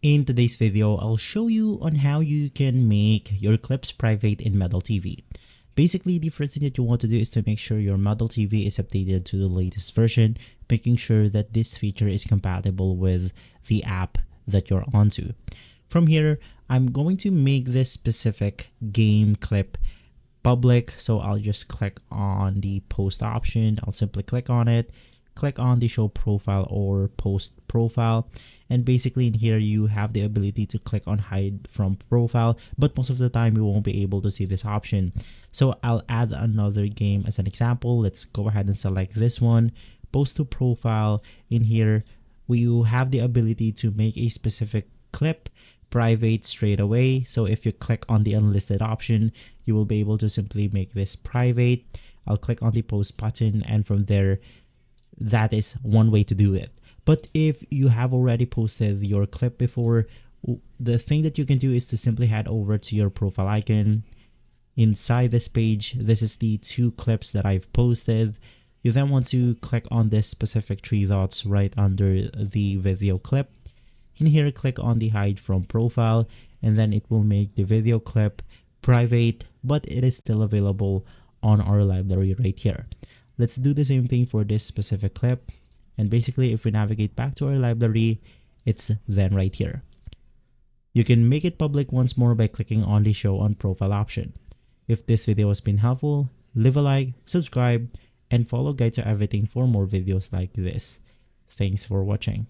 In today's video, I'll show you on how you can make your clips private in Medal TV. Basically, the first thing that you want to do is to make sure your Medal TV is updated to the latest version, making sure that this feature is compatible with the app that you're onto. From here, I'm going to make this specific game clip public, so I'll just click on the post option. I'll simply click on it, click on the show profile or post profile, and basically in here you have the ability to click on hide from profile, but most of the time you won't be able to see this option. So I'll add another game as an example. Let's go ahead and select this one, post to profile. In here we have the ability to make a specific clip private straight away. So if you click on the unlisted option, you will be able to simply make this private. I'll click on the post button, and from there, that is one way to do it. But if you have already posted your clip before, the thing that you can do is to simply head over to your profile icon. Inside this page, this is the 2 clips that I've posted. You then want to click on this specific 3 dots right under the video clip. In here, click on the hide from profile, and then it will make the video clip private, but it is still available on our library right here. Let's do the same thing for this specific clip. And basically, if we navigate back to our library, it's then right here. You can make it public once more by clicking on the show on profile option. If this video has been helpful, leave a like, subscribe, and follow Guide to Everything for more videos like this. Thanks for watching.